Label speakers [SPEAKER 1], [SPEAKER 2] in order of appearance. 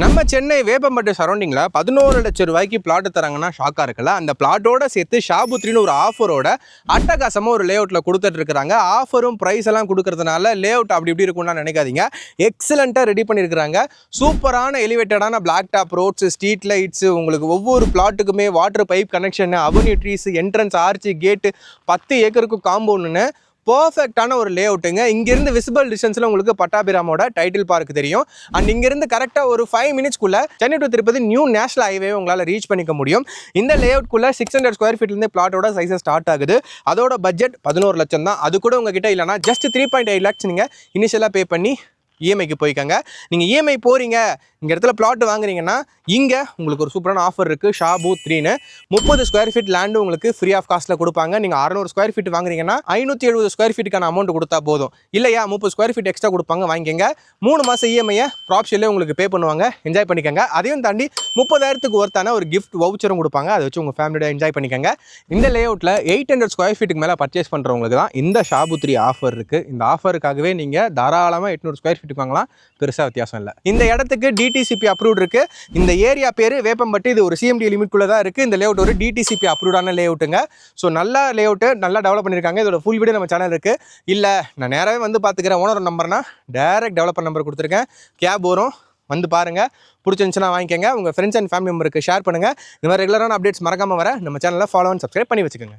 [SPEAKER 1] நம்ம சென்னை வேப்பம்பட்டு சரௌண்டிங்கில் 11 லட்சம் ரூபாய்க்கு பிளாட் தராங்கன்னா ஷாக்காக இருக்குல்ல. அந்த பிளாட்டோட சேர்த்து ஷாபுத்ரின்னு ஒரு ஆஃபரோட அட்டகாசமாக ஒரு லே அவுட்டில் கொடுத்துட்டு இருக்கிறாங்க. ஆஃபரும் ப்ரைஸ் எல்லாம் கொடுக்கறதுனால லே அவுட் அப்படி இப்படி இருக்கும்னா நினைக்காதீங்க. எக்ஸலண்ட்டாக ரெடி பண்ணியிருக்கிறாங்க. சூப்பரான எலிவேட்டடான black top roads, street lights, உங்களுக்கு ஒவ்வொரு பிளாட்டுக்குமே water pipe connection, avenue trees, entrance ஆர்ச்சி, கேட்டு, 10 ஏக்கருக்கு காம்பவுண்டுன்னு பர்ஃபெக்டான ஒரு லே அவுட்டுங்க. இங்கேருந்து விசிபிள் டிஸ்டன்ஸில் உங்களுக்கு பட்டாபிராமோட டைட்டில் பார்க் தெரியும். அண்ட் இங்கேருந்து கரெக்டாக ஒரு 5 மினிட்ஸ்க்குள்ளே Chennai to Tirupati new national highway உங்களால் ரீச் பண்ணிக்க முடியும். இந்த லே அவுட்குள்ளே 600 ஸ்கொயர் ஃபீட்லேருந்து பிளாட்டோட சைஸஸ் ஸ்டார்ட் ஆகுது. அதோட பட்ஜெட் 11 லட்சம் தான். அது கூட உங்ககிட்ட இல்லைனா ஜஸ்ட் 3.8 lakhs நீங்கள் இனிஷியலாக பே பண்ணி இஎம்ஐக்கு போய்க்கங்க. நீங்கள் இஎம்ஐ போகிறீங்க, இங்கே இடத்துல பிளாட் வாங்குறீங்கன்னா இங்கே உங்களுக்கு ஒரு சூப்பரான ஆஃபர் இருக்குது. ஷாபுத்ரின்னு 30 ஸ்கொயர் ஃபீட் லேண்டு உங்களுக்கு ஃப்ரீ ஆஃப் காஸ்ட்டில் கொடுப்பாங்க. நீங்கள் 600 ஸ்கொயர் ஃபீட் வாங்குறீங்கன்னா 570 ஸ்கொயர் ஃபீட்டுக்கான அமௌண்ட் கொடுத்தா போதும். இல்லையா 30 ஸ்கொயர் ஃபீட் எக்ஸ்ட்ரா கொடுப்பாங்க, வாங்கிக்கங்க. 3 மாதம் இஎம்ஐயை ப்ராப்ஷன்லேயே உங்களுக்கு பே பண்ணுவாங்க. என்ஜாய் பண்ணிக்கங்க. அதையும் தாண்டி 30,000க்கு ஒர்த்தான ஒரு கிஃப்ட் வவுச்சரும் கொடுப்பாங்க. அதை வச்சு உங்கள் ஃபேமிலியோட என்ஜாய் பண்ணிக்கங்க. இந்த லே அவுட்டில் 800 ஸ்கொயர் ஃபீட்டுக்கு மேலே பர்ச்சேஸ் பண்ணுறவங்களுக்கு தான் இந்த ஷாபுத்ரி ஆஃபர் இருக்குது. இந்த ஆஃபருக்காகவே நீங்கள் தாராளமாக 800 ஸ்கொயர் ஃபீட்டுக்கு வாங்கலாம். பெருசாக வித்தியாசம் இல்லை. இந்த இடத்துக்கு டிடிசிபி அப்ரூவ்ட் இருக்குது. இந்த ஏரியா பேர் வேப்பம்பட்டு. இது ஒரு சிஎம்டி லிமிட்குள்ளே தான் இருக்குது. இந்த லே அவுட் ஒரு டிடிசிபி அப்ரூவ்டான லே அவுட்டுங்க. ஸோ நல்லா லே அவுட்டு, நல்லா டெவலப் பண்ணியிருக்காங்க. இதோட ஃபுல் வீடியோ நம்ம சேனல் இருக்குது. இல்லை நான் நேராகவே வந்து பார்த்துக்கிறேன், ஓனர் நம்பர்னா டேரக்ட் டெவலப்பர் நம்பர் கொடுத்துருக்கேன். கேப் வரும், வந்து பாருங்கள். பிடிச்சிருந்துச்சுன்னா வாங்கிக்கங்க. உங்கள் ஃப்ரெண்ட்ஸ் அண்ட் ஃபேமிலி மெம்பருக்கு ஷேர் பண்ணுங்கள். இந்த மாதிரி ரெகுலரான அப்டேட்ஸ் மறக்காமல் வர நம்ம சேனலில் ஃபாலோ அண்ட் சப்ஸ்கிரைப் பண்ணி வச்சுக்கோங்க.